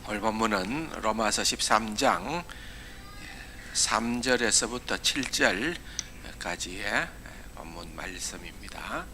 오늘 본문은 로마서 13장 3절에서부터 7절까지의 본문 말씀입니다.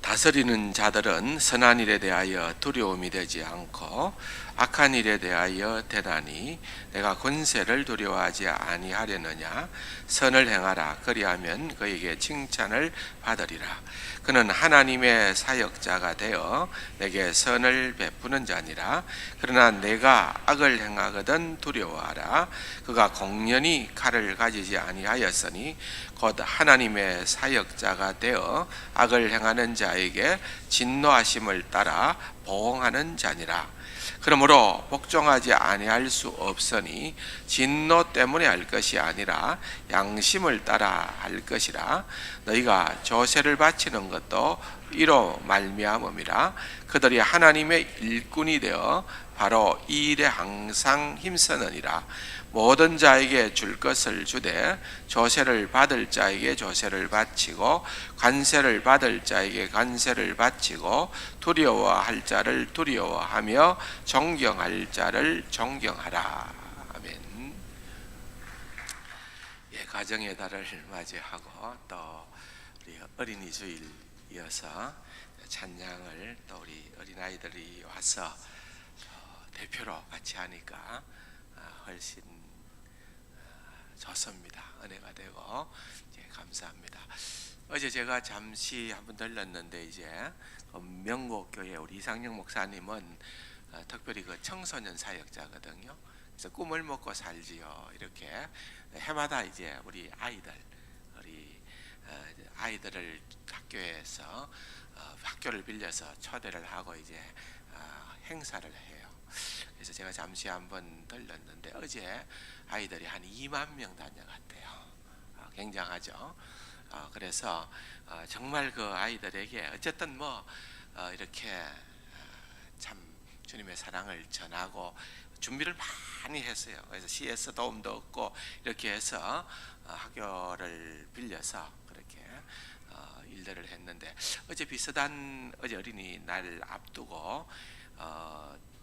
다스리는 자들은 선한 일에 대하여 두려움이 되지 않고 악한 일에 대하여 대단히 내가 권세를 두려워하지 아니하려느냐. 선을 행하라. 그리하면 그에게 칭찬을 받으리라. 그는 하나님의 사역자가 되어 내게 선을 베푸는 자니라. 그러나 내가 악을 행하거든 두려워하라. 그가 공연히 칼을 가지지 아니하였으니 곧 하나님의 사역자가 되어 악을 행하는 자에게 진노하심을 따라 보응하는 자니라. 그러므로 복종하지 아니할 수 없으니 진노 때문에 할 것이 아니라 양심을 따라 할 것이라. 너희가 조세를 바치는 것도 이로 말미암음이라. 그들이 하나님의 일꾼이 되어 바로 이 일에 항상 힘쓰느니라. 모든 자에게 줄 것을 주되 조세를 받을 자에게 조세를 바치고 관세를 받을 자에게 관세를 바치고 두려워할 자를 두려워하며 존경할 자를 존경하라. 아멘. 가정의 달을 맞이하고 또 우리 어린이 주일 이어서 찬양을 또 우리 어린아이들이 와서 대표로 같이 하니까 훨씬 좋습니다. 은혜가 되고 감사합니다. 어제 제가 잠시 한번 들렀는데 이제 명곡교회 우리 이상영 목사님은 특별히 그 청소년 사역자거든요. 그래서 꿈을 먹고 살지요. 이렇게 해마다 이제 우리 아이들을 학교에서 학교를 빌려서 초대를 하고 이제 행사를 해요. 그래서 제가 잠시 한번 들렀는데 어제 아이들이 한 2만 명 다녀갔대요. 굉장하죠. 그래서 정말 그 아이들에게 어쨌든 이렇게 참 주님의 사랑을 전하고 준비를 많이 했어요. 그래서 CS 도움도 얻고 이렇게 해서 학교를 빌려서 그렇게 일들을 했는데 어제 어제 어린이날 앞두고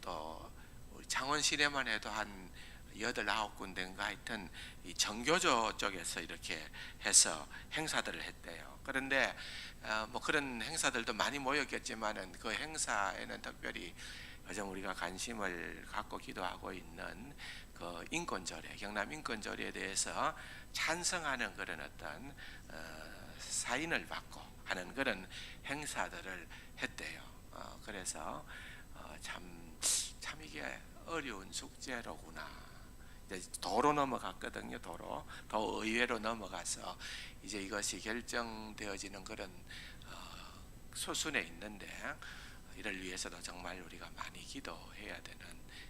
또 창원시내만 해도 한 8, 9군데인가 하여튼 이 정교조 쪽에서 이렇게 해서 행사들을 했대요. 그런데 그런 행사들도 많이 모였겠지만은 그 행사에는 특별히 요즘 우리가 관심을 갖고 기도하고 있는 그 인권조례, 경남 인권조례에 대해서 찬성하는 그런 어떤 사인을 받고 하는 그런 행사들을 했대요. 그래서 참 이게 어려운 숙제로구나. 이제 도로 넘어갔거든요. 도로 더 의회로 넘어가서 이제 이것이 결정되어지는 그런 수순에 있는데 이를 위해서도 정말 우리가 많이 기도해야 되는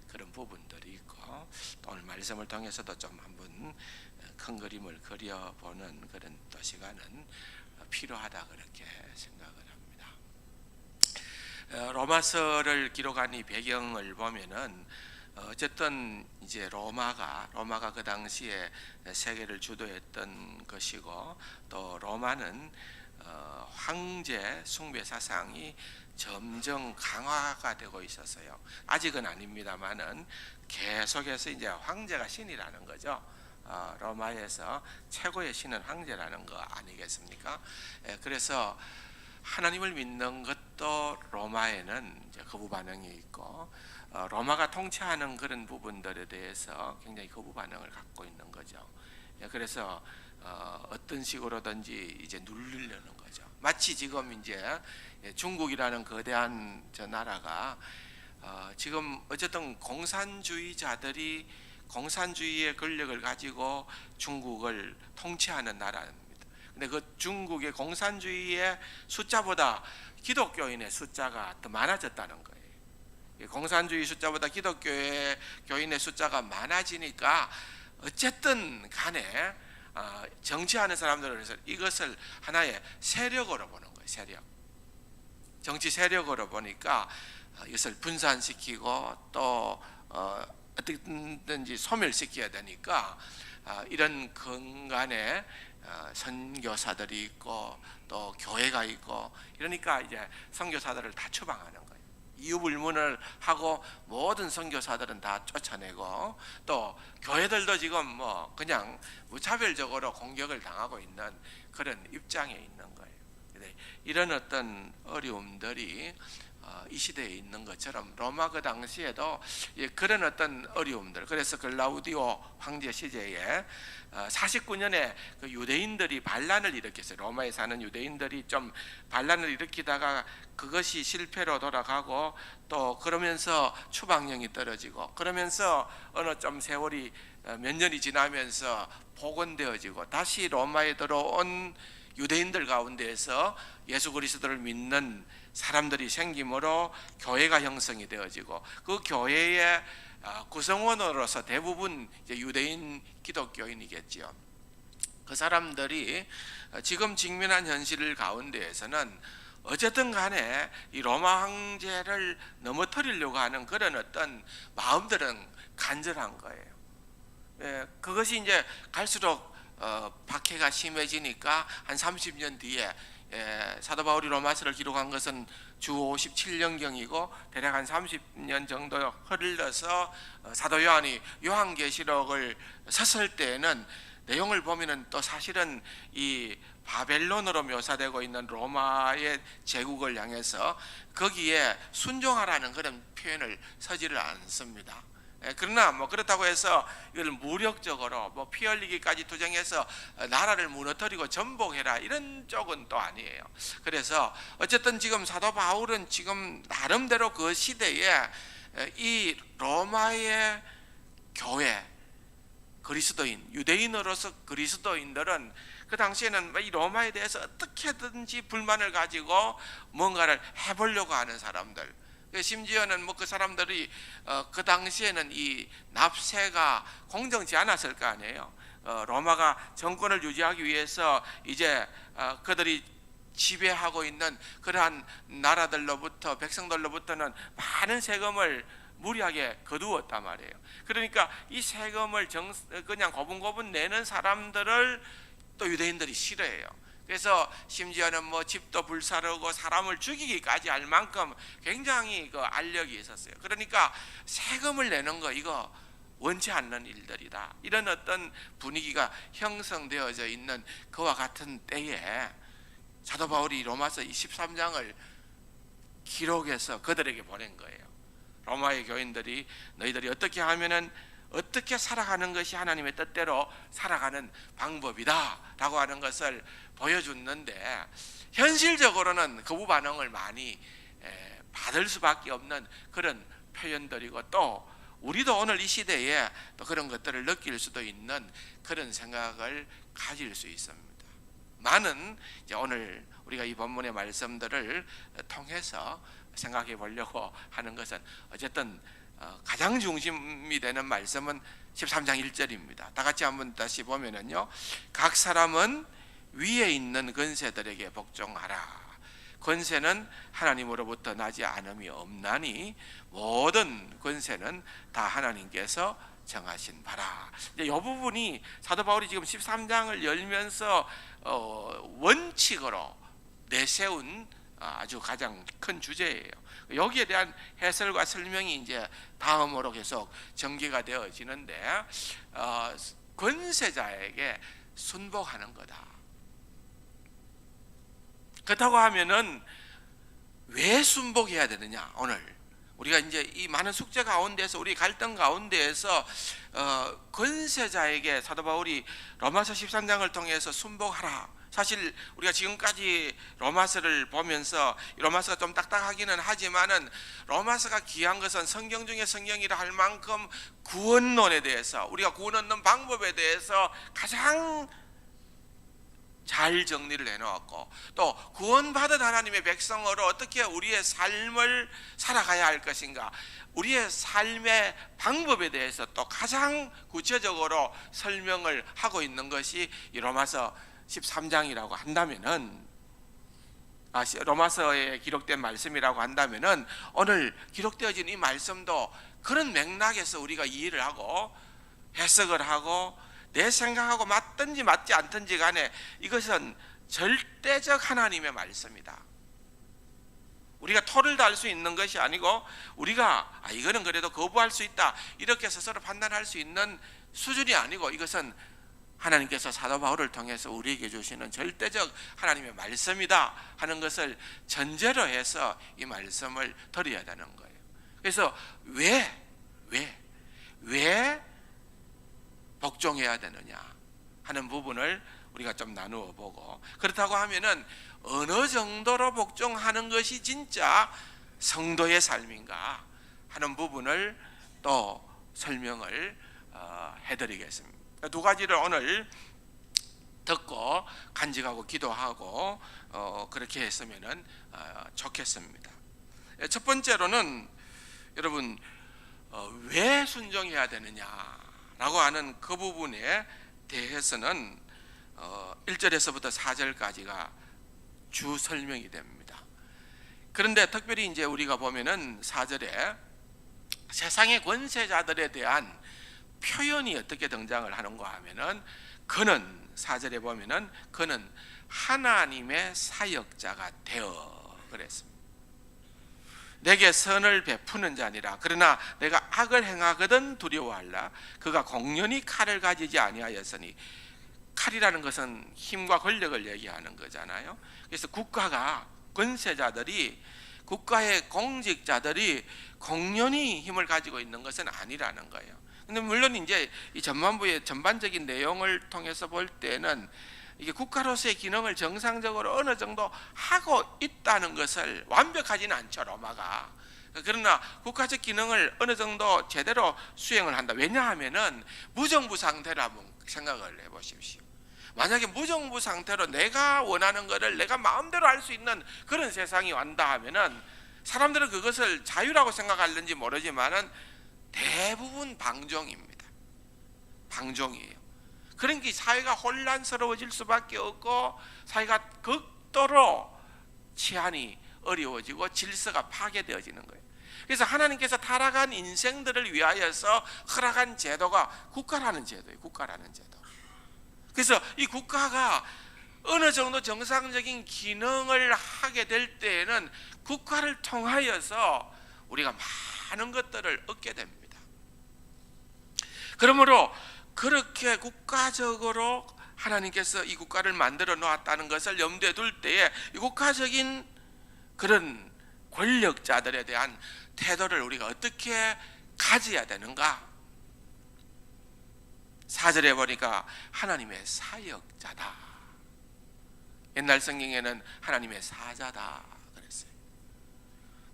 그런 부분들이 있고 또 오늘 말씀을 통해서도 좀 한번 큰 그림을 그려보는 그런 또 시간은 필요하다 그렇게 생각을 합니다. 로마서를 기록한 이 배경을 보면은 어쨌든 이제 로마가 그 당시에 세계를 주도했던 것이고 또 로마는 황제 숭배 사상이 점점 강화가 되고 있었어요. 아직은 아닙니다만은 계속해서 이제 황제가 신이라는 거죠. 로마에서 최고의 신은 황제라는 거 아니겠습니까? 그래서 하나님을 믿는 것도 로마에는 이제 거부 반응이 있고 로마가 통치하는 그런 부분들에 대해서 굉장히 거부 반응을 갖고 있는 거죠. 그래서 어떤 식으로든지 이제 누르려는 거죠. 마치 지금 이제 중국이라는 거대한 저 나라가 지금 어쨌든 공산주의자들이 공산주의의 권력을 가지고 중국을 통치하는 나라입니다. 근데 그 중국의 공산주의의 숫자보다 기독교인의 숫자가 더 많아졌다는 거예요. 공산주의 숫자보다 기독교의 교인의 숫자가 많아지니까 어쨌든 간에 정치하는 사람들은 이것을 하나의 세력으로 보는 거예요. 세력. 정치 세력으로 보니까 이것을 분산시키고 또 어떻게든지 소멸시켜야 되니까 이런 근간에 선교사들이 있고 또 교회가 있고 이러니까 이제 선교사들을 다 추방하는 거예요. 이유불문을 하고 모든 선교사들은 다 쫓아내고 또 교회들도 지금 뭐 그냥 무차별적으로 공격을 당하고 있는 그런 입장에 있는 거예요. 이런 어떤 어려움들이 이 시대에 있는 것처럼 로마 그 당시에도 그런 어떤 어려움들, 그래서 글라우디오 황제 시제에 49년에 그 유대인들이 반란을 일으켰어요. 로마에 사는 유대인들이 좀 반란을 일으키다가 그것이 실패로 돌아가고 또 그러면서 추방령이 떨어지고 그러면서 어느 좀 세월이 몇 년이 지나면서 복원되어지고 다시 로마에 들어온 유대인들 가운데에서 예수 그리스도를 믿는 사람들이 생김으로 교회가 형성이 되어지고 그 교회의 구성원으로서 대부분 이제 유대인 기독교인이겠지요. 그 사람들이 지금 직면한 현실 가운데에서는 어쨌든 간에 이 로마 황제를 넘어뜨리려고 하는 그런 어떤 마음들은 간절한 거예요. 그것이 이제 갈수록 박해가 심해지니까 한 30년 뒤에 사도 바울이 로마서를 기록한 것은 주 57년경이고 대략 한 30년 정도 흘러서 사도 요한이 요한계시록을 썼을 때에는 내용을 보면은 또 사실은 이 바벨론으로 묘사되고 있는 로마의 제국을 향해서 거기에 순종하라는 그런 표현을 서지를 않습니다. 그러나 뭐 그렇다고 해서 이걸 무력적으로 뭐 피 흘리기까지 투쟁해서 나라를 무너뜨리고 전복해라 이런 쪽은 또 아니에요. 그래서 어쨌든 지금 사도 바울은 지금 나름대로 그 시대에 이 로마의 교회 그리스도인 유대인으로서 그리스도인들은 그 당시에는 이 로마에 대해서 어떻게든지 불만을 가지고 뭔가를 해보려고 하는 사람들, 심지어는 뭐 그 사람들이 그 당시에는 이 납세가 공정치 않았을 거 아니에요. 로마가 정권을 유지하기 위해서 이제 그들이 지배하고 있는 그러한 나라들로부터 백성들로부터는 많은 세금을 무리하게 거두었단 말이에요. 그러니까 이 세금을 그냥 고분고분 내는 사람들을 또 유대인들이 싫어해요. 그래서 심지어는 뭐 집도 불사르고 사람을 죽이기까지 할 만큼 굉장히 그 알력이 있었어요. 그러니까 세금을 내는 거 이거 원치 않는 일들이다. 이런 어떤 분위기가 형성되어져 있는 그와 같은 때에 사도 바울이 로마서 23장을 기록해서 그들에게 보낸 거예요. 로마의 교인들이 너희들이 어떻게 하면은 어떻게 살아가는 것이 하나님의 뜻대로 살아가는 방법이다 라고 하는 것을 보여줬는데 현실적으로는 거부 반응을 많이 받을 수밖에 없는 그런 표현들이고 또 우리도 오늘 이 시대에 또 그런 것들을 느낄 수도 있는 그런 생각을 가질 수 있습니다. 많은 이제 오늘 우리가 이 본문의 말씀들을 통해서 생각해 보려고 하는 것은 어쨌든 가장 중심이 되는 말씀은 13장 1절입니다. 다 같이 한번 다시 보면은요. 각 사람은 위에 있는 권세들에게 복종하라. 권세는 하나님으로부터 나지 않음이 없나니 모든 권세는 다 하나님께서 정하신 바라. 이제 이 부분이 사도 바울이 지금 13장을 열면서 원칙으로 내세운 아주 가장 큰 주제예요. 여기에 대한 해설과 설명이 이제 다음으로 계속 전개가 되어지는데 권세자에게 순복하는 거다. 그렇다고 하면은 왜 순복해야 되느냐? 오늘 우리가 이제 이 많은 숙제 가운데서 우리 갈등 가운데에서 권세자에게 사도 바울이 로마서 13장을 통해서 순복하라. 사실 우리가 지금까지 로마서를 보면서 로마서가 좀 딱딱하기는 하지만은 로마서가 귀한 것은 성경 중에 성경이라 할 만큼 구원론에 대해서 우리가 구원 얻는 방법에 대해서 가장 잘 정리를 해놓았고 또 구원받은 하나님의 백성으로 어떻게 우리의 삶을 살아가야 할 것인가 우리의 삶의 방법에 대해서 또 가장 구체적으로 설명을 하고 있는 것이 이 로마서 13장이라고 한다면은 로마서에 기록된 말씀이라고 한다면은 오늘 기록되어진 이 말씀도 그런 맥락에서 우리가 이해를 하고 해석을 하고 내 생각하고 맞든지 맞지 않든지 간에 이것은 절대적 하나님의 말씀이다. 우리가 토를 달 수 있는 것이 아니고 우리가 이거는 그래도 거부할 수 있다 이렇게 스스로 판단할 수 있는 수준이 아니고 이것은 하나님께서 사도 바울을 통해서 우리에게 주시는 절대적 하나님의 말씀이다 하는 것을 전제로 해서 이 말씀을 드려야 되는 거예요. 그래서 왜 복종해야 되느냐 하는 부분을 우리가 좀 나누어 보고, 그렇다고 하면은 어느 정도로 복종하는 것이 진짜 성도의 삶인가 하는 부분을 또 설명을 해드리겠습니다. 두 가지를 오늘 듣고 간직하고 기도하고 그렇게 했으면 좋겠습니다. 첫 번째로는 여러분 왜 순종해야 되느냐라고 하는 그 부분에 대해서는 1절에서부터 4절까지가 주 설명이 됩니다. 그런데 특별히 이제 우리가 보면은 4절에 세상의 권세자들에 대한 표현이 어떻게 등장을 하는가 하면은 그는 4절에 보면은 그는 하나님의 사역자가 되어 그랬습니다. 내게 선을 베푸는 자니라. 그러나 내가 악을 행하거든 두려워하라. 그가 공연히 칼을 가지지 아니하였으니, 칼이라는 것은 힘과 권력을 얘기하는 거잖아요. 그래서 국가가, 권세자들이, 국가의 공직자들이 공연히 힘을 가지고 있는 것은 아니라는 거예요. 근데 물론 이제 이 전반부의 전반적인 내용을 통해서 볼 때는 이게 국가로서의 기능을 정상적으로 어느 정도 하고 있다는 것을, 완벽하지는 않죠 로마가. 그러나 국가적 기능을 어느 정도 제대로 수행을 한다. 왜냐하면은 무정부 상태로 한번 생각을 해보십시오. 만약에 무정부 상태로 내가 원하는 것을 내가 마음대로 할 수 있는 그런 세상이 왔다 하면은 사람들은 그것을 자유라고 생각하는지 모르지만은 대부분 방종입니다. 방종이에요. 그러니까 사회가 혼란스러워질 수밖에 없고 사회가 극도로 치안이 어려워지고 질서가 파괴되어지는 거예요. 그래서 하나님께서 타락한 인생들을 위하여서 허락한 제도가 국가라는 제도예요. 국가라는 제도. 그래서 이 국가가 어느 정도 정상적인 기능을 하게 될 때에는 국가를 통하여서 우리가 많은 것들을 얻게 됩니다. 그러므로 그렇게 국가적으로 하나님께서 이 국가를 만들어 놓았다는 것을 염두에 둘 때에 이 국가적인 그런 권력자들에 대한 태도를 우리가 어떻게 가져야 되는가? 4절에 보니까 하나님의 사역자다. 옛날 성경에는 하나님의 사자다 그랬어요.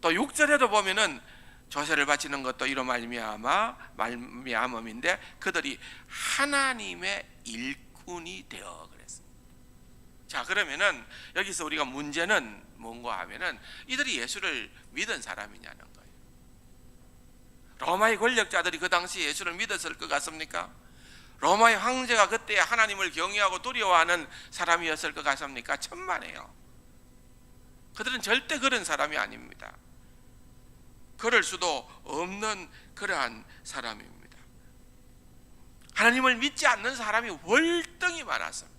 또 6절에도 보면은 조세를 바치는 것도 이로 말미암음인데 그들이 하나님의 일꾼이 되어 그랬습니다. 자, 그러면은 여기서 우리가 문제는 뭔가 하면은 이들이 예수를 믿은 사람이냐는 거예요. 로마의 권력자들이 그 당시 예수를 믿었을 것 같습니까? 로마의 황제가 그때 하나님을 경외하고 두려워하는 사람이었을 것 같습니까? 천만에요. 그들은 절대 그런 사람이 아닙니다. 그럴 수도 없는 그러한 사람입니다. 하나님을 믿지 않는 사람이 월등히 많았습니다.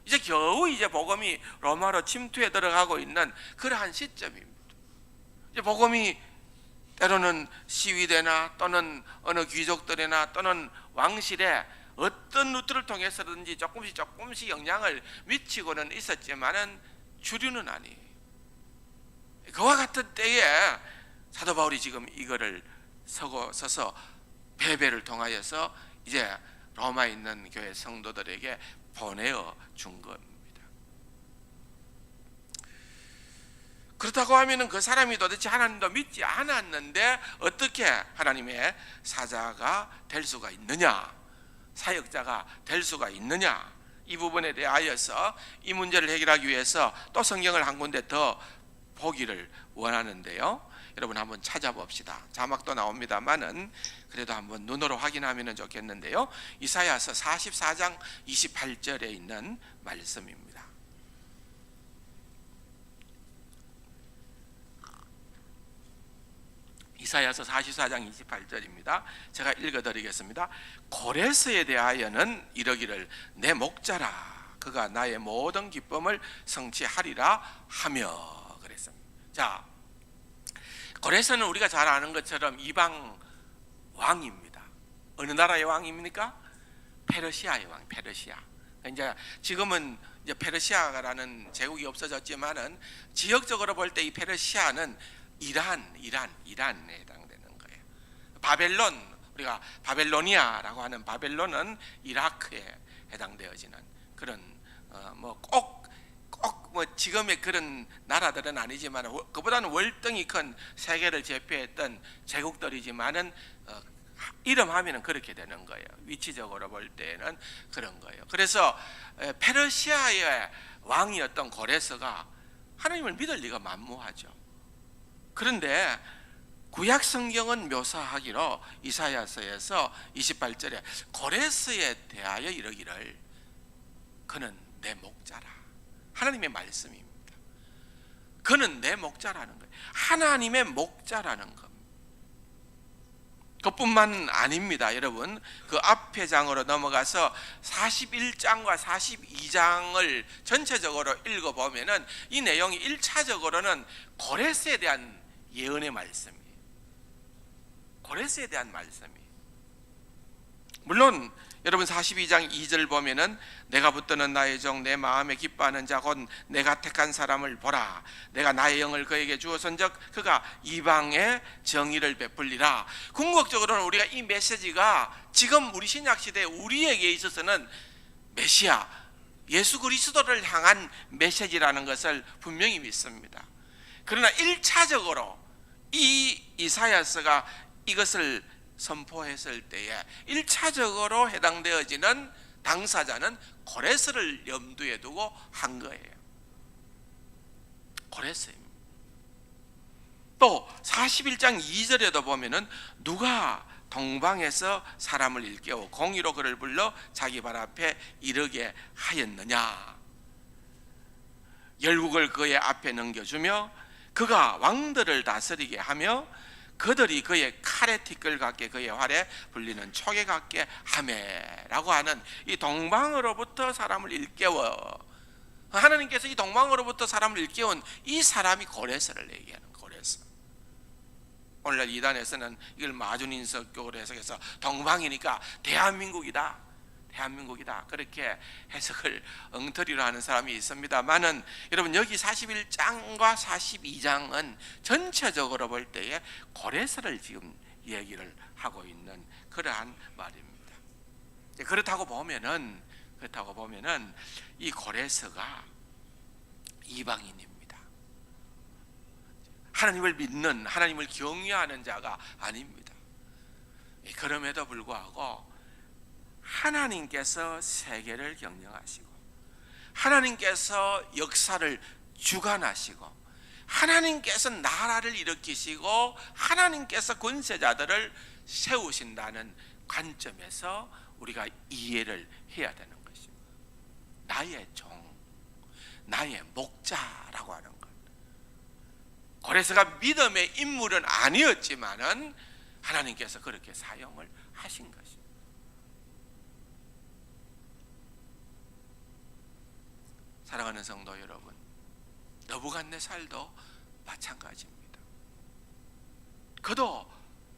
이제 겨우 이제 복음이 로마로 침투해 들어가고 있는 그러한 시점입니다. 이제 복음이 때로는 시위대나 또는 어느 귀족들이나 또는 왕실에 어떤 루트를 통해서든지 조금씩 영향을 미치고는 있었지만은 주류는 아니에요. 그와 같은 때에 사도 바울이 지금 이거를 서서 배배를 통하여서 이제 로마에 있는 교회 성도들에게 보내어 준 겁니다. 그렇다고 하면은 그 사람이 도대체 하나님도 믿지 않았는데 어떻게 하나님의 사자가 될 수가 있느냐, 사역자가 될 수가 있느냐, 이 부분에 대하여서 이 문제를 해결하기 위해서 또 성경을 한 군데 더 보기를 원하는데요. 여러분 한번 찾아봅시다. 자막도 나옵니다만은 그래도 한번 눈으로 확인하면 좋겠는데요. 이사야서 44장 28절에 있는 말씀입니다. 이사야서 44장 28절입니다. 제가 읽어드리겠습니다. 고레스에 대하여는 이러기를 내 목자라 그가 나의 모든 기쁨을 성취하리라 하며 그랬습니다. 자, 고레스는 우리가 잘 아는 것처럼 이방 왕입니다. 어느 나라의 왕입니까? 페르시아의 왕, 페르시아. 이제 지금은 이제 페르시아라는 제국이 없어졌지만은 지역적으로 볼 때 이 페르시아는 이란에 해당되는 거예요. 바벨론, 우리가 바벨로니아라고 하는 바벨론은 이라크에 해당되어지는 그런 꼭 지금의 그런 나라들은 아니지만 그보다는 월등히 큰 세계를 제패했던 제국들이지만은 이름하면은 그렇게 되는 거예요. 위치적으로 볼 때는 그런 거예요. 그래서 페르시아의 왕이었던 고레스가 하나님을 믿을 리가 만무하죠. 그런데 구약 성경은 묘사하기로 이사야서에서 28절에 고레스에 대하여 이르기를 그는 내 목자라. 하나님의 말씀입니다. 그는 내 목자라는 거예요. 하나님의 목자라는 겁니다. 그뿐만 아닙니다. 여러분, 그 앞에 장으로 넘어가서 41장과 42장을 전체적으로 읽어보면은 이 내용이 1차적으로는 고레스에 대한 예언의 말씀이에요. 고레스에 대한 말씀이에요. 물론 여러분 42장 2절 보면은 내가 붙드는 나의 종 내 마음에 기뻐하는 자 곧 내가 택한 사람을 보라. 내가 나의 영을 그에게 주어선즉 그가 이방에 정의를 베풀리라. 궁극적으로는 우리가 이 메시지가 지금 우리 신약시대 우리에게 있어서는 메시아 예수 그리스도를 향한 메시지라는 것을 분명히 믿습니다. 그러나 1차적으로 이 이사야서가 이것을 선포했을 때에 1차적으로 해당되어지는 당사자는 고레스를 염두에 두고 한 거예요. 고레스입니다. 또 41장 2절에도 보면은 누가 동방에서 사람을 일깨워 공의로 그를 불러 자기 발 앞에 이르게 하였느냐. 열국을 그의 앞에 넘겨주며 그가 왕들을 다스리게 하며 그들이 그의 칼에 티끌 같게 그의 활에 불리는 촉에 같게 하매라고 하는 이 동방으로부터 사람을 일깨워 하나님께서 이 동방으로부터 사람을 일깨운 이 사람이 고레스를 얘기하는 고레스. 오늘날 이단에서는 이걸 마주인석교로 해석해서 동방이니까 대한민국이다 그렇게 해석을 엉터리로 하는 사람이 있습니다만은 여러분 여기 41장과 42장은 전체적으로 볼 때에 고레스를 지금 얘기를 하고 있는 그러한 말입니다. 그렇다고 보면은 이 고레스가 이방인입니다. 하나님을 믿는 하나님을 경외하는 자가 아닙니다. 그럼에도 불구하고 하나님께서 세계를 경영하시고 하나님께서 역사를 주관하시고 하나님께서 나라를 일으키시고 하나님께서 권세자들을 세우신다는 관점에서 우리가 이해를 해야 되는 것입니다. 나의 종, 나의 목자라고 하는 것. 고레스가 믿음의 인물은 아니었지만은 하나님께서 그렇게 사용을 하신 것입니다. 사랑하는 성도 여러분, 느부갓네살도 마찬가지입니다. 그도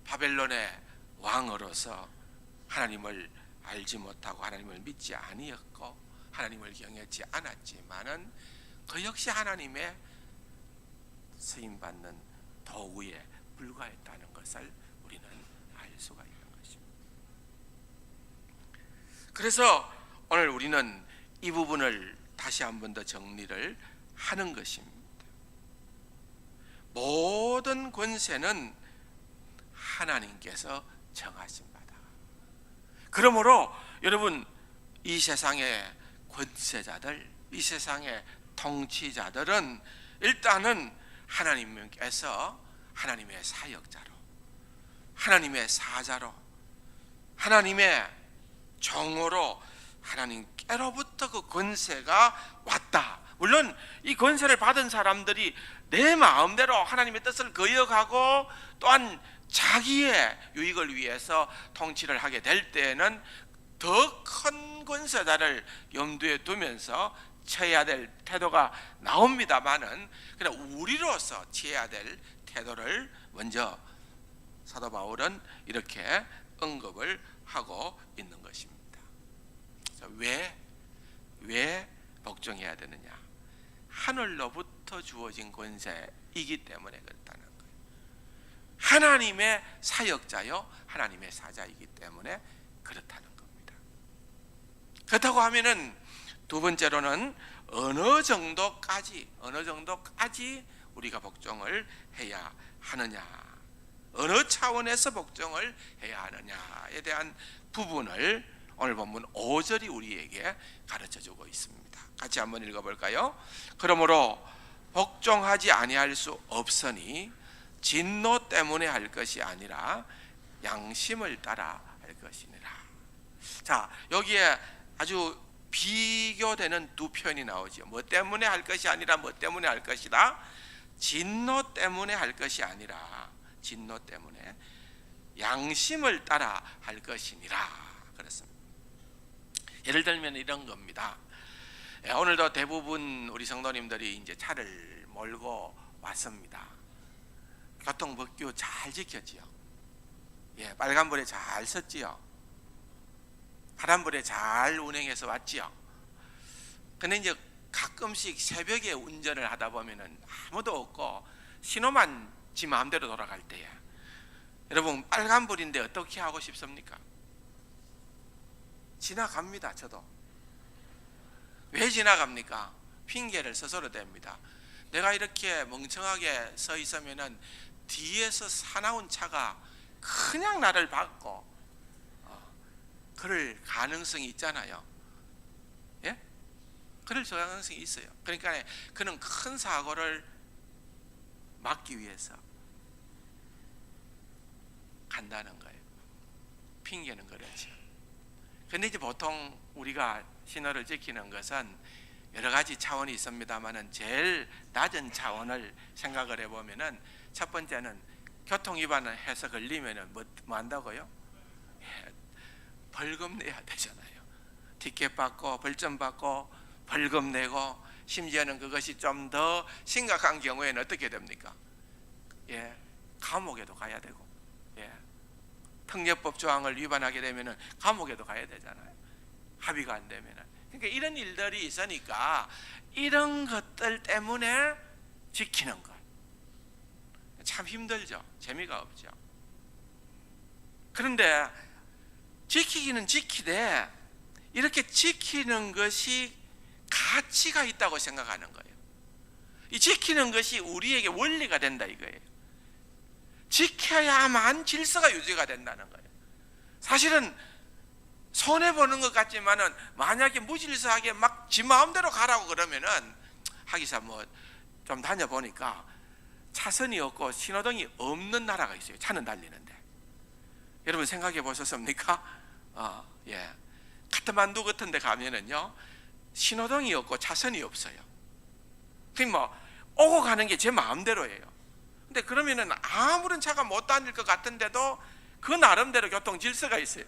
바벨론의 왕으로서 하나님을 알지 못하고 하나님을 믿지 아니었고 하나님을 경외하지 않았지만은 그 역시 하나님의 쓰임받는 도구에 불과했다는 것을 우리는 알 수가 있는 것입니다. 그래서 오늘 우리는 이 부분을 다시 한 번 더 정리를 하는 것입니다. 모든 권세는 하나님께서 정하신 바다. 그러므로 여러분 이 세상의 권세자들, 이 세상의 통치자들은 일단은 하나님께서 하나님의 사역자로, 하나님의 사자로, 하나님의 종으로 하나님께로부터 그 권세가 왔다. 물론 이 권세를 받은 사람들이 내 마음대로 하나님의 뜻을 거역하고 또한 자기의 유익을 위해서 통치를 하게 될 때에는 더 큰 권세자를 염두에 두면서 취해야 될 태도가 나옵니다만은, 그냥 우리로서 취해야 될 태도를 먼저 사도 바울은 이렇게 언급을 하고 있는 것입니다. 왜 복종해야 되느냐? 하늘로부터 주어진 권세이기 때문에 그렇다는 거예요. 하나님의 사역자요, 하나님의 사자이기 때문에 그렇다는 겁니다. 그렇다고 하면은 두 번째로는 어느 정도까지 우리가 복종을 해야 하느냐, 어느 차원에서 복종을 해야 하느냐에 대한 부분을 오늘 본문 5절이 우리에게 가르쳐주고 있습니다. 같이 한번 읽어볼까요? 그러므로 복종하지 아니할 수 없으니 진노 때문에 할 것이 아니라 양심을 따라 할 것이니라. 자, 여기에 아주 비교되는 두 표현이 나오죠. 뭐 때문에 할 것이 아니라 뭐 때문에 할 것이다. 진노 때문에 할 것이 아니라 진노 때문에 양심을 따라 할 것이니라 그랬습니다. 예를 들면 이런 겁니다. 오늘도 대부분 우리 성도님들이 이제 차를 몰고 왔습니다. 교통법규 잘 지켰지요. 빨간불에 잘 섰지요. 파란불에 잘 운행해서 왔지요. 근데 이제 가끔씩 새벽에 운전을 하다 보면은 아무도 없고 신호만 지 마음대로 돌아갈 때에, 여러분 빨간불인데 어떻게 하고 싶습니까? 지나갑니다. 저도. 왜 지나갑니까? 핑계를 스스로 댑니다. 내가 이렇게 멍청하게 서 있으면은 뒤에서 사나운 차가 그냥 나를 받고 그럴 가능성이 있잖아요. 예? 그럴 가능성이 있어요. 그러니까 그는 큰 사고를 막기 위해서 간다는 거예요. 핑계는 그렇죠. 근데 이제 보통 우리가 신호를 지키는 것은 여러 가지 차원이 있습니다만은 제일 낮은 차원을 생각을 해보면은 첫 번째는 교통 위반을 해서 걸리면은 뭐 한다고요? 벌금 내야 되잖아요. 티켓 받고 벌점 받고 벌금 내고, 심지어는 그것이 좀 더 심각한 경우에는 어떻게 됩니까? 감옥에도 가야 되고, 특례법 조항을 위반하게 되면은 감옥에도 가야 되잖아요. 합의가 안 되면은. 그러니까 이런 일들이 있으니까 이런 것들 때문에 지키는 것 참 힘들죠. 재미가 없죠. 그런데 지키기는 지키되 이렇게 지키는 것이 가치가 있다고 생각하는 거예요. 이 지키는 것이 우리에게 원리가 된다 이거예요. 지켜야만 질서가 유지가 된다는 거예요. 사실은 손해보는 것 같지만은 만약에 무질서하게 막 지 마음대로 가라고 그러면은, 하기사 뭐 좀 다녀보니까 차선이 없고 신호등이 없는 나라가 있어요. 차는 달리는데. 여러분 생각해 보셨습니까? 카트만두 같은 데 가면은요 신호등이 없고 차선이 없어요. 그러니까 뭐 오고 가는 게 제 마음대로예요. 근데 그러면은 아무런 차가 못 다닐 것 같은데도 그 나름대로 교통 질서가 있어요.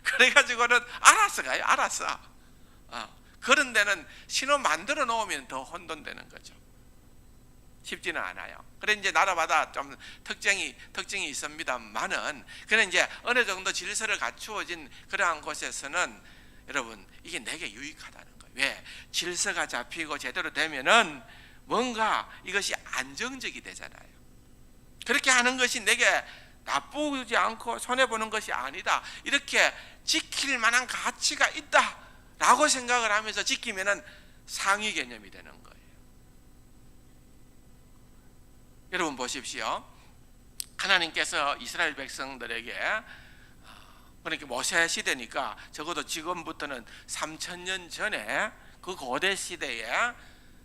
그래가지고는 알아서 가요. 알아서. 그런 데는 신호 만들어 놓으면 더 혼돈되는 거죠. 쉽지는 않아요. 그래 이제 나라마다 좀 특징이 있습니다만은, 그래 이제 어느 정도 질서를 갖추어진 그러한 곳에서는 여러분 이게 내게 유익하다는 거예요. 왜? 질서가 잡히고 제대로 되면은 뭔가 이것이 안정적이 되잖아요. 그렇게 하는 것이 내게 나쁘지 않고 손해보는 것이 아니다, 이렇게 지킬 만한 가치가 있다라고 생각을 하면서 지키면은 상위 개념이 되는 거예요. 여러분 보십시오. 하나님께서 이스라엘 백성들에게, 그러니까 모세 시대니까 적어도 지금부터는 3000년 전에 그 고대 시대에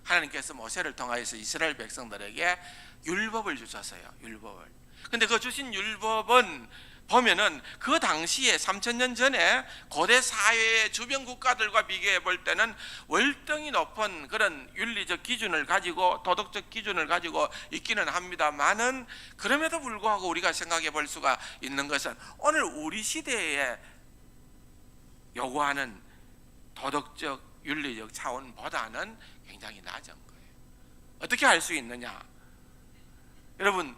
하나님께서 모세를 통하여서 이스라엘 백성들에게 율법을 주셨어요. 율법을. 근데 그 주신 율법은 보면은 그 당시에 3000년 전에 고대 사회의 주변 국가들과 비교해 볼 때는 월등히 높은 그런 윤리적 기준을 가지고 도덕적 기준을 가지고 있기는 합니다만은, 그럼에도 불구하고 우리가 생각해 볼 수가 있는 것은 오늘 우리 시대에 요구하는 도덕적 윤리적 차원보다는 굉장히 낮은 거예요. 어떻게 알 수 있느냐? 여러분,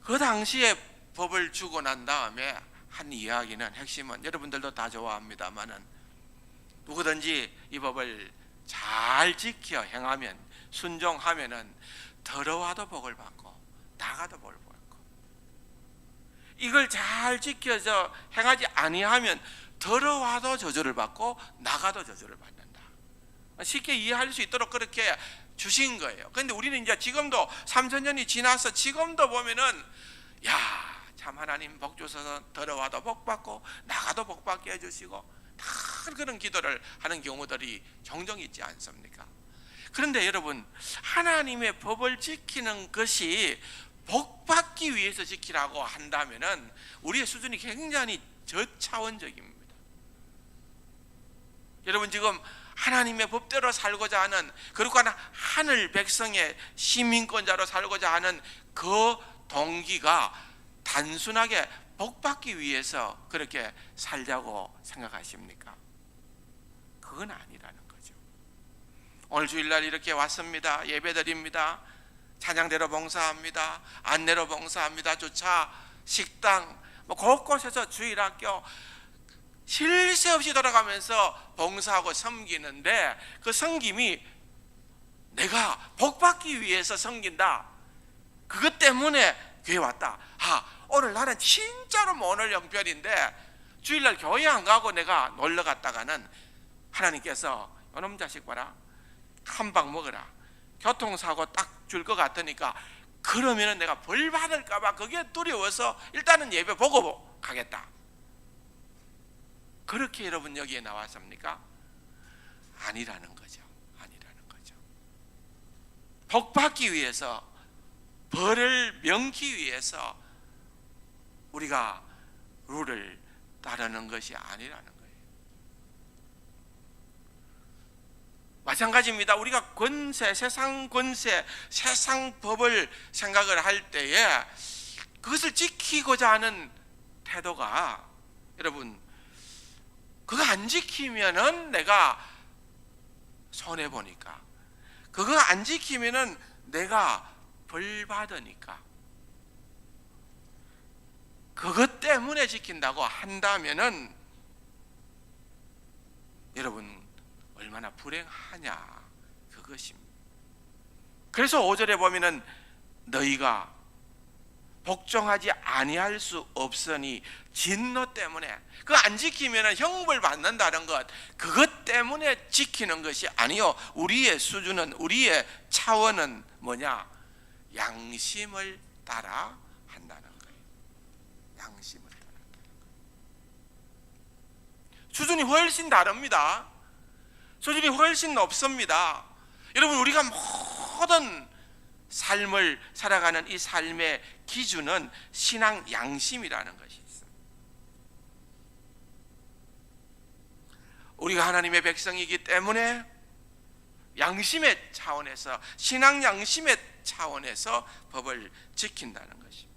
그 당시에 법을 주고 난 다음에 한 이야기는, 핵심은 여러분들도 다 좋아합니다만은, 누구든지 이 법을 잘 지켜 행하면, 순종하면은 더러워도 복을 받고 나가도 복을 받고, 이걸 잘 지켜서 행하지 아니하면 더러워도 저주를 받고 나가도 저주를 받는다. 쉽게 이해할 수 있도록 그렇게 주신 거예요. 그런데 우리는 이제 지금도 3000년이 지나서 지금도 보면은, 야, 참 하나님 복 주셔서 더러워도 복 받고 나가도 복 받게 해주시고, 다 그런 기도를 하는 경우들이 종종 있지 않습니까? 그런데 여러분, 하나님의 법을 지키는 것이 복 받기 위해서 지키라고 한다면은 우리의 수준이 굉장히 저차원적입니다. 여러분, 지금 하나님의 법대로 살고자 하는, 그리고 하늘 백성의 시민권자로 살고자 하는 그 동기가 단순하게 복받기 위해서 그렇게 살자고 생각하십니까? 그건 아니라는 거죠. 오늘 주일날 이렇게 왔습니다. 예배드립니다. 찬양대로 봉사합니다. 안내로 봉사합니다. 주차, 식당, 곳곳에서 주일학교 쉴 새 없이 돌아가면서 봉사하고 섬기는데, 그 섬김이 내가 복받기 위해서 섬긴다, 그것 때문에 교회 왔다. 오늘 나는 진짜로 오늘 영별인데 주일날 교회 안 가고 내가 놀러 갔다가는 하나님께서 이놈 자식 봐라, 한 방 먹어라, 교통사고 딱 줄 것 같으니까, 그러면은 내가 벌 받을까 봐 그게 두려워서 일단은 예배 보고 가겠다. 그렇게 여러분 여기에 나왔습니까? 아니라는 거죠. 아니라는 거죠. 복 받기 위해서, 벌을 명기 위해서 우리가 룰을 따르는 것이 아니라는 거예요. 마찬가지입니다. 우리가 권세, 세상 권세, 세상 법을 생각을 할 때에 그것을 지키고자 하는 태도가, 여러분, 그거 안 지키면은 내가 손해 보니까, 그거 안 지키면은 내가 벌 받으니까, 그것 때문에 지킨다고 한다면은 여러분 얼마나 불행하냐, 그것입니다. 그래서 5절에 보면은 너희가 복종하지 아니할 수 없으니 진노 때문에, 그거 안 지키면 형벌 받는다는 것, 그것 때문에 지키는 것이 아니요, 우리의 수준은, 우리의 차원은 뭐냐? 양심을 따라 한다는 거예요. 양심을 따라 한다는 거예요. 수준이 훨씬 다릅니다. 수준이 훨씬 높습니다. 여러분, 우리가 모든 삶을 살아가는 이 삶의 기준은 신앙 양심이라는 것이 있습니다. 우리가 하나님의 백성이기 때문에 양심의 차원에서, 신앙 양심의 차원에서 법을 지킨다는 것입니다.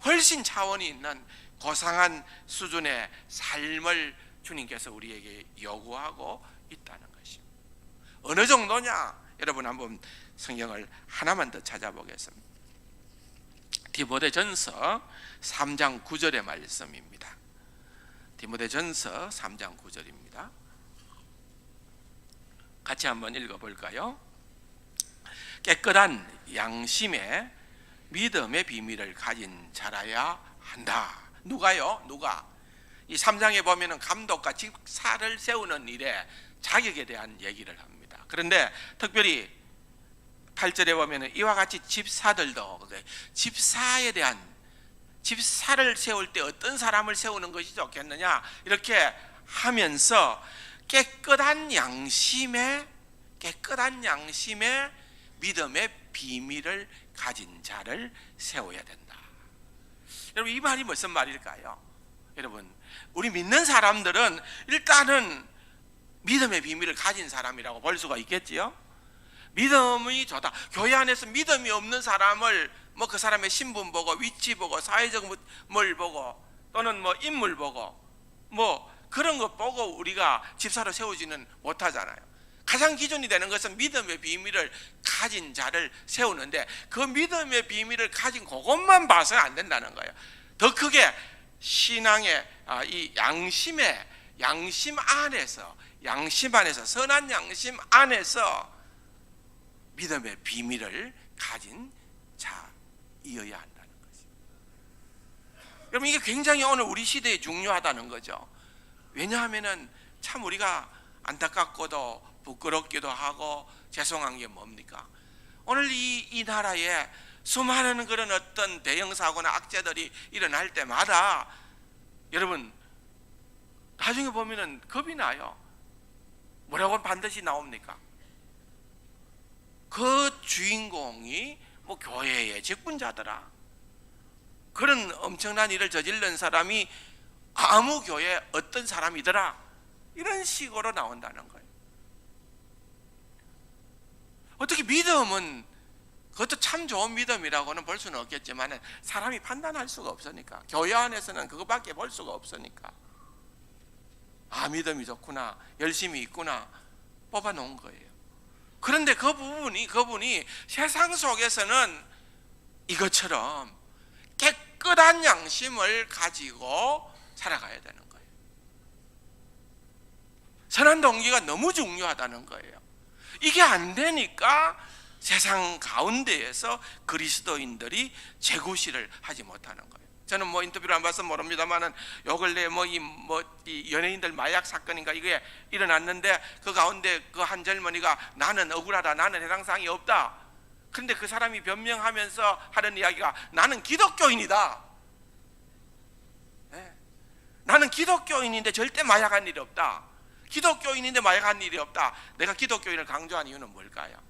훨씬 차원이 있는 고상한 수준의 삶을 주님께서 우리에게 요구하고 있다는 것입니다. 어느 정도냐? 여러분, 한번 성경을 하나만 더 찾아보겠습니다. 디모데전서 3장 9절의 말씀입니다. 디모데전서 3장 9절입니다. 같이 한번 읽어볼까요? 깨끗한 양심에 믿음의 비밀을 가진 자라야 한다. 누가요? 누가? 이 3장에 보면은 감독과 집사를 세우는 일에 자격에 대한 얘기를 합니다. 그런데 특별히 8절에 보면은 이와 같이 집사들도, 집사에 대한, 집사를 세울 때 어떤 사람을 세우는 것이 좋겠느냐, 이렇게 하면서 깨끗한 양심에 믿음의 비밀을 가진 자를 세워야 된다. 여러분, 이 말이 무슨 말일까요? 여러분, 우리 믿는 사람들은 일단은 믿음의 비밀을 가진 사람이라고 볼 수가 있겠지요. 믿음이 좋다. 교회 안에서 믿음이 없는 사람을 뭐 그 사람의 신분 보고 위치 보고 사회적 뭘 보고 또는 뭐 인물 보고 뭐 그런 것 보고 우리가 집사로 세우지는 못하잖아요. 가장 기준이 되는 것은 믿음의 비밀을 가진 자를 세우는데, 그 믿음의 비밀을 가진 그것만 봐서는 안 된다는 거예요. 더 크게 신앙의 이 양심 안에서 선한 양심 안에서 믿음의 비밀을 가진 자이어야 한다는 거죠. 여러분, 이게 굉장히 오늘 우리 시대에 중요하다는 거죠. 왜냐하면은 참 우리가 안타깝고도 부끄럽기도 하고 죄송한 게 뭡니까? 오늘 이 나라에 수많은 그런 어떤 대형 사고나 악재들이 일어날 때마다 여러분 나중에 보면은 겁이 나요. 뭐라고 반드시 나옵니까? 그 주인공이 뭐 교회의 직분자더라, 그런 엄청난 일을 저지른 사람이 아무 교회 어떤 사람이더라, 이런 식으로 나온다는 거예요. 어떻게 믿음은 그것도 참 좋은 믿음이라고는 볼 수는 없겠지만 사람이 판단할 수가 없으니까, 교회 안에서는 그것밖에 볼 수가 없으니까 믿음이 좋구나, 열심히 있구나 뽑아 놓은 거예요. 그런데 그분이 세상 속에서는 이것처럼 깨끗한 양심을 가지고 살아가야 되는 거예요. 선한 동기가 너무 중요하다는 거예요. 이게 안 되니까 세상 가운데에서 그리스도인들이 재구시를 하지 못하는 거예요. 저는 뭐 인터뷰를 안 봐서 모릅니다만은 요 근래 이 연예인들 마약 사건인가 이게 일어났는데, 그 가운데 그 한 젊은이가 나는 억울하다, 나는 해당 사항이 없다. 그런데 그 사람이 변명하면서 하는 이야기가 나는 기독교인이다. 네. 나는 기독교인인데 절대 마약한 일이 없다. 기독교인인데 마약한 일이 없다. 내가 기독교인을 강조한 이유는 뭘까요?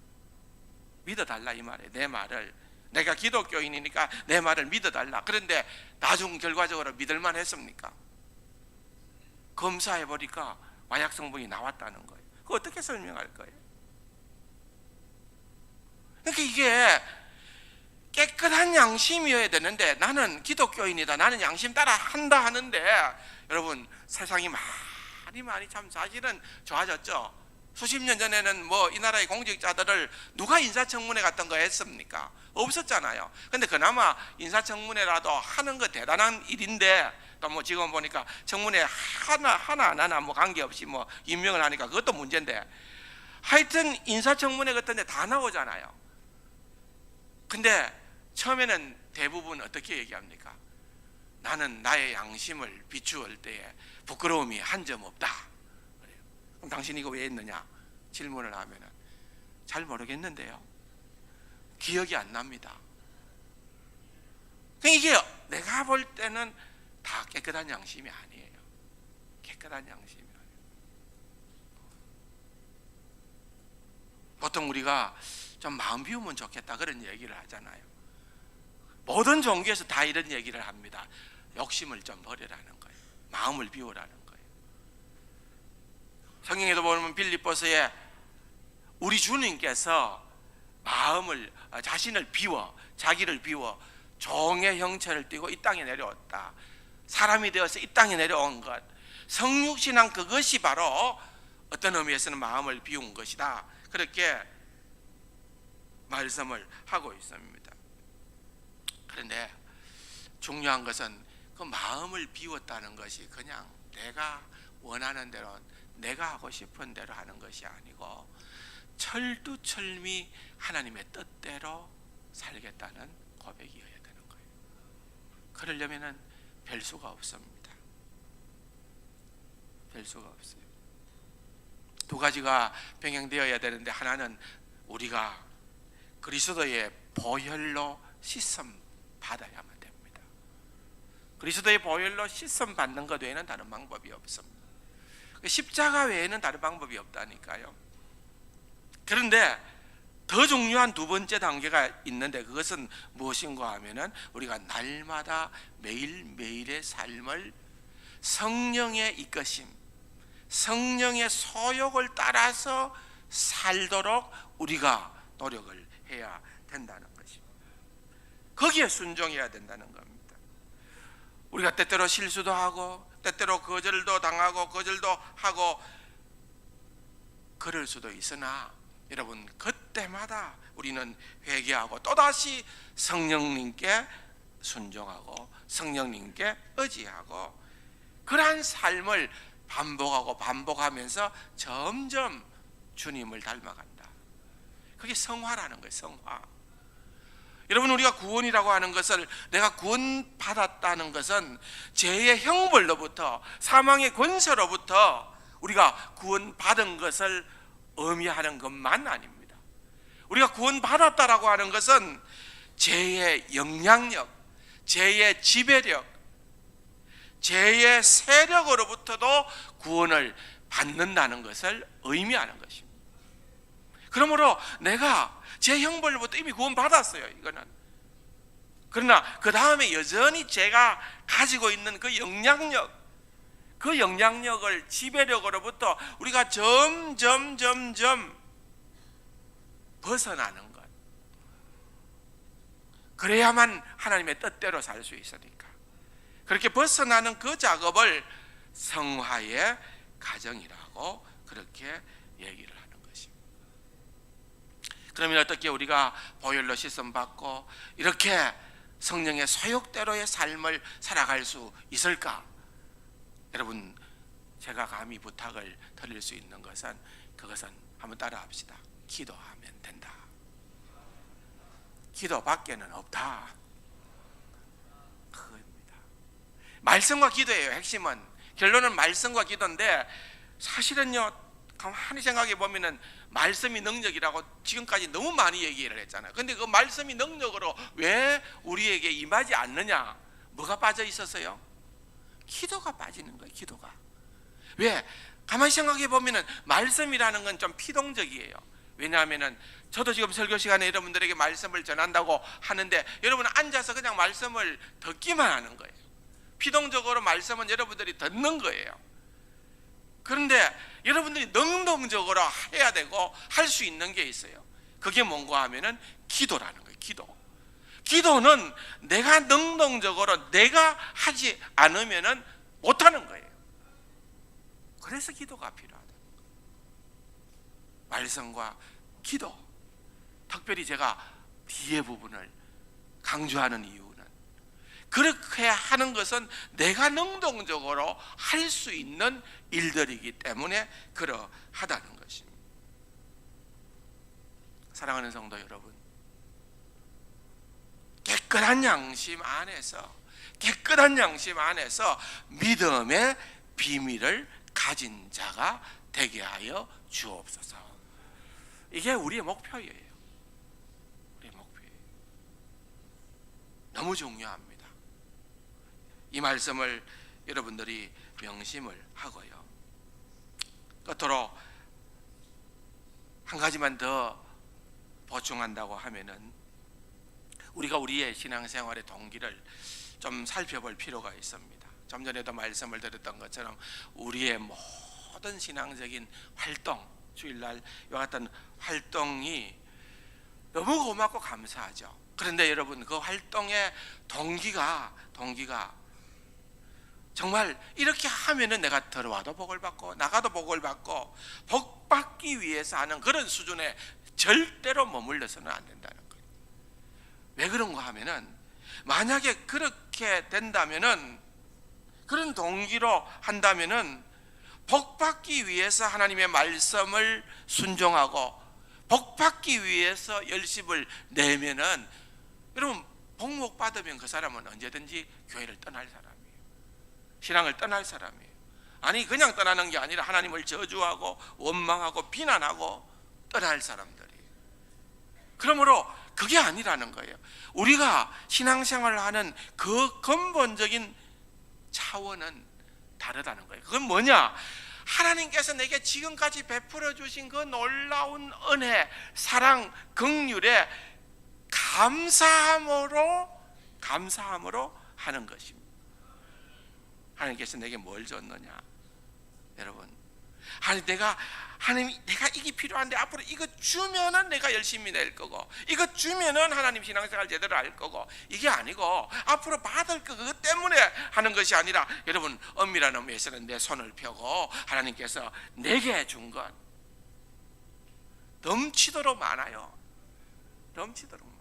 믿어달라 이 말이에요. 내 말을, 내가 기독교인이니까 내 말을 믿어달라. 그런데 나중 결과적으로 믿을만 했습니까? 검사해보니까 마약 성분이 나왔다는 거예요. 그거 어떻게 설명할 거예요? 그러니까 이게 깨끗한 양심이어야 되는데, 나는 기독교인이다, 나는 양심 따라 한다 하는데, 여러분 세상이 많이 참 사실은 좋아졌죠. 수십 년 전에는 뭐 이 나라의 공직자들을 누가 인사청문회 같은 거 했습니까? 없었잖아요. 근데 그나마 인사청문회라도 하는 거 대단한 일인데, 또 뭐 지금 보니까 청문회 하나 뭐 관계없이 뭐 임명을 하니까 그것도 문제인데, 하여튼 인사청문회 같은 데 다 나오잖아요. 근데 처음에는 대부분 어떻게 얘기합니까? 나는 나의 양심을 비추을 때에 부끄러움이 한 점 없다. 그럼 당신 이거 왜 했느냐 질문을 하면은 잘 모르겠는데요, 기억이 안 납니다. 이게 내가 볼 때는 다 깨끗한 양심이 아니에요. 깨끗한 양심이 아니에요. 보통 우리가 좀 마음 비우면 좋겠다 그런 얘기를 하잖아요. 모든 종교에서 다 이런 얘기를 합니다. 욕심을 좀 버리라는 거예요. 마음을 비우라는 거예요. 성경에도 보면 빌립보서에 우리 주님께서 자기를 비워 종의 형체를 띠고 이 땅에 내려왔다. 사람이 되어서 이 땅에 내려온 것, 성육신한 그것이 바로 어떤 의미에서는 마음을 비운 것이다. 그렇게 말씀을 하고 있습니다. 그런데 중요한 것은 그 마음을 비웠다는 것이 그냥 내가 원하는 대로, 내가 하고 싶은 대로 하는 것이 아니고 철두철미 하나님의 뜻대로 살겠다는 고백이어야 되는 거예요. 그러려면은 별 수가 없습니다. 별 수가 없어요. 두 가지가 병행되어야 되는데, 하나는 우리가 그리스도의 보혈로 씻음 받아야만 됩니다. 그리스도의 보혈로 씻음 받는 것 외에는 다른 방법이 없습니다. 십자가 외에는 다른 방법이 없다니까요. 그런데 더 중요한 두 번째 단계가 있는데 그것은 무엇인가 하면은 우리가 날마다 매일매일의 삶을 성령의 이끄심, 성령의 소욕을 따라서 살도록 우리가 노력을 해야 된다는 것입니다. 거기에 순종해야 된다는 겁니다. 우리가 때때로 실수도 하고 때때로 거절도 당하고 거절도 하고 그럴 수도 있으나 여러분, 그때마다 우리는 회개하고 또다시 성령님께 순종하고 성령님께 의지하고 그러한 삶을 반복하고 반복하면서 점점 주님을 닮아간다. 그게 성화라는 거예요. 성화. 여러분, 우리가 구원이라고 하는 것을, 내가 구원받았다는 것은 죄의 형벌로부터, 사망의 권세로부터 우리가 구원받은 것을 의미하는 것만 아닙니다. 우리가 구원받았다라고 하는 것은 죄의 영향력, 죄의 지배력, 죄의 세력으로부터도 구원을 받는다는 것을 의미하는 것입니다. 그러므로 내가 죄 형벌로부터 이미 구원받았어요. 이거는. 그러나 그 다음에 여전히 제가 가지고 있는 그 영향력, 그 영향력을, 지배력으로부터 우리가 점점 벗어나는 것. 그래야만 하나님의 뜻대로 살 수 있으니까. 그렇게 벗어나는 그 작업을 성화의 과정이라고 그렇게 얘기를 하는 것입니다. 그러면 어떻게 우리가 보혈로 씻음 받고 이렇게 성령의 소욕대로의 삶을 살아갈 수 있을까? 여러분, 제가 감히 부탁을 드릴 수 있는 것은, 그것은 한번 따라 합시다. 기도하면 된다. 기도밖에는 없다. 그겁니다. 말씀과 기도예요. 핵심은. 결론은 말씀과 기도인데, 사실은요, 가만히 생각해 보면은 말씀이 능력이라고 지금까지 너무 많이 얘기를 했잖아요. 근데 그 말씀이 능력으로 왜 우리에게 임하지 않느냐? 뭐가 빠져 있었어요? 기도가 빠지는 거예요. 기도가. 왜? 가만히 생각해 보면은 말씀이라는 건 좀 피동적이에요. 왜냐하면은 저도 지금 설교 시간에 여러분들에게 말씀을 전한다고 하는데 여러분 앉아서 그냥 말씀을 듣기만 하는 거예요. 피동적으로 말씀은 여러분들이 듣는 거예요. 그런데 여러분들이 능동적으로 해야 되고 할 수 있는 게 있어요. 그게 뭔가 하면은 기도라는 거예요. 기도. 기도는 내가 능동적으로 내가 하지 않으면은 못하는 거예요. 그래서 기도가 필요하다. 말씀과 기도. 특별히 제가 뒤에 부분을 강조하는 이유는, 그렇게 하는 것은 내가 능동적으로 할 수 있는 일들이기 때문에 그러하다는 것입니다. 사랑하는 성도 여러분, 깨끗한 양심 안에서 믿음의 비밀을 가진 자가 되게 하여 주옵소서. 이게 우리의 목표예요. 우리의 목표예요. 너무 중요합니다. 이 말씀을 여러분들이 명심을 하고요. 끝으로 한 가지만 더 보충한다고 하면은, 우리가 우리의 신앙생활의 동기를 좀 살펴볼 필요가 있습니다. 좀 전에도 말씀을 드렸던 것처럼 우리의 모든 신앙적인 활동, 주일날 이와 같은 활동이 너무 고맙고 감사하죠. 그런데 여러분, 그 활동의 동기가 정말 이렇게 하면은 내가 들어와도 복을 받고 나가도 복을 받고 복 받기 위해서 하는 그런 수준에 절대로 머물러서는 안 된다는 거예요. 왜 그런가 하면은, 만약에 그렇게 된다면은, 그런 동기로 한다면은 복 받기 위해서 하나님의 말씀을 순종하고 복 받기 위해서 열심을 내면은, 여러분, 복목 받으면 그 사람은 언제든지 교회를 떠날 사람이에요. 신앙을 떠날 사람이에요. 아니, 그냥 떠나는 게 아니라 하나님을 저주하고 원망하고 비난하고 떠날 사람들이에요. 그러므로 그게 아니라는 거예요. 우리가 신앙생활을 하는 그 근본적인 차원은 다르다는 거예요. 그건 뭐냐? 하나님께서 내게 지금까지 베풀어 주신 그 놀라운 은혜, 사랑, 긍휼에 감사함으로 하는 것입니다. 하나님께서 내게 뭘 줬느냐? 여러분, 하나님 내가 이게 필요한데 앞으로 이거 주면은 내가 열심히 낼 거고, 이거 주면은 하나님 신앙생활 제대로 할 거고, 이게 아니고 앞으로 받을 거 그것 때문에 하는 것이 아니라, 여러분, 엄밀한 의미에서는 내 손을 펴고 하나님께서 내게 준 것 넘치도록 많아요. 넘치도록 많아요.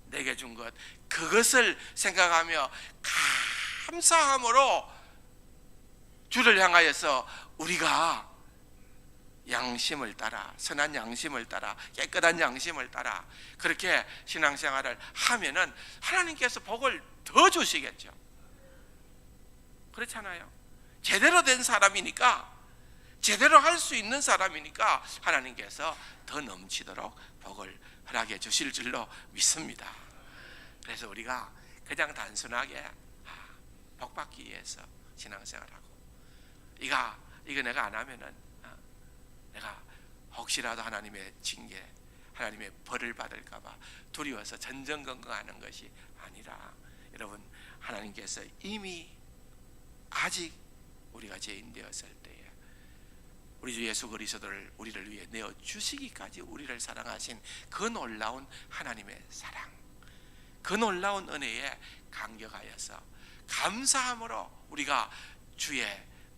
내게 준 것, 그것을 생각하며 감사함으로 주를 향하여서 우리가 양심을 따라, 선한 양심을 따라, 깨끗한 양심을 따라 그렇게 신앙생활을 하면은 하나님께서 복을 더 주시겠죠. 그렇잖아요. 제대로 된 사람이니까, 제대로 할 수 있는 사람이니까 하나님께서 더 넘치도록 복을 허락해 주실 줄로 믿습니다. 그래서 우리가 그냥 단순하게 복 받기 위해서 신앙생활하고, 이거 내가 안 하면은 내가 혹시라도 하나님의 징계, 하나님의 벌을 받을까봐 두려워서 전전긍긍하는 것이 아니라, 여러분, 하나님께서 이미 아직 우리가 죄인 되었을 때에 우리 주 예수 그리스도를 우리를 위해 내어 주시기까지 우리를 사랑하신 그 놀라운 하나님의 사랑, 그 놀라운 은혜에 감격하여서 감사함으로 우리가 주의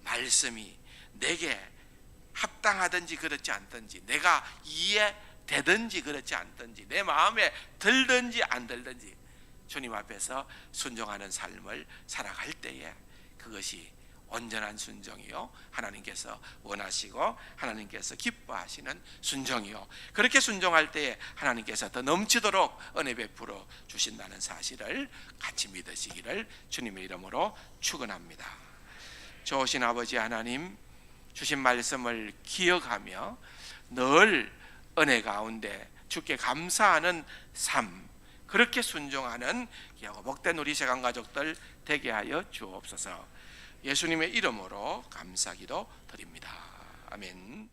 말씀이 내게 합당하든지 그렇지 않든지, 내가 이해되든지 그렇지 않든지, 내 마음에 들든지 안 들든지 주님 앞에서 순종하는 삶을 살아갈 때에 그것이 온전한 순종이요, 하나님께서 원하시고 하나님께서 기뻐하시는 순종이요, 그렇게 순종할 때에 하나님께서 더 넘치도록 은혜 베풀어 주신다는 사실을 같이 믿으시기를 주님의 이름으로 축원합니다. 좋으신 아버지 하나님, 주신 말씀을 기억하며 늘 은혜 가운데 주께 감사하는 삶, 그렇게 순종하는 귀하고 복된 우리 세강 가족들 되게 하여 주옵소서. 예수님의 이름으로 감사기도 드립니다. 아멘.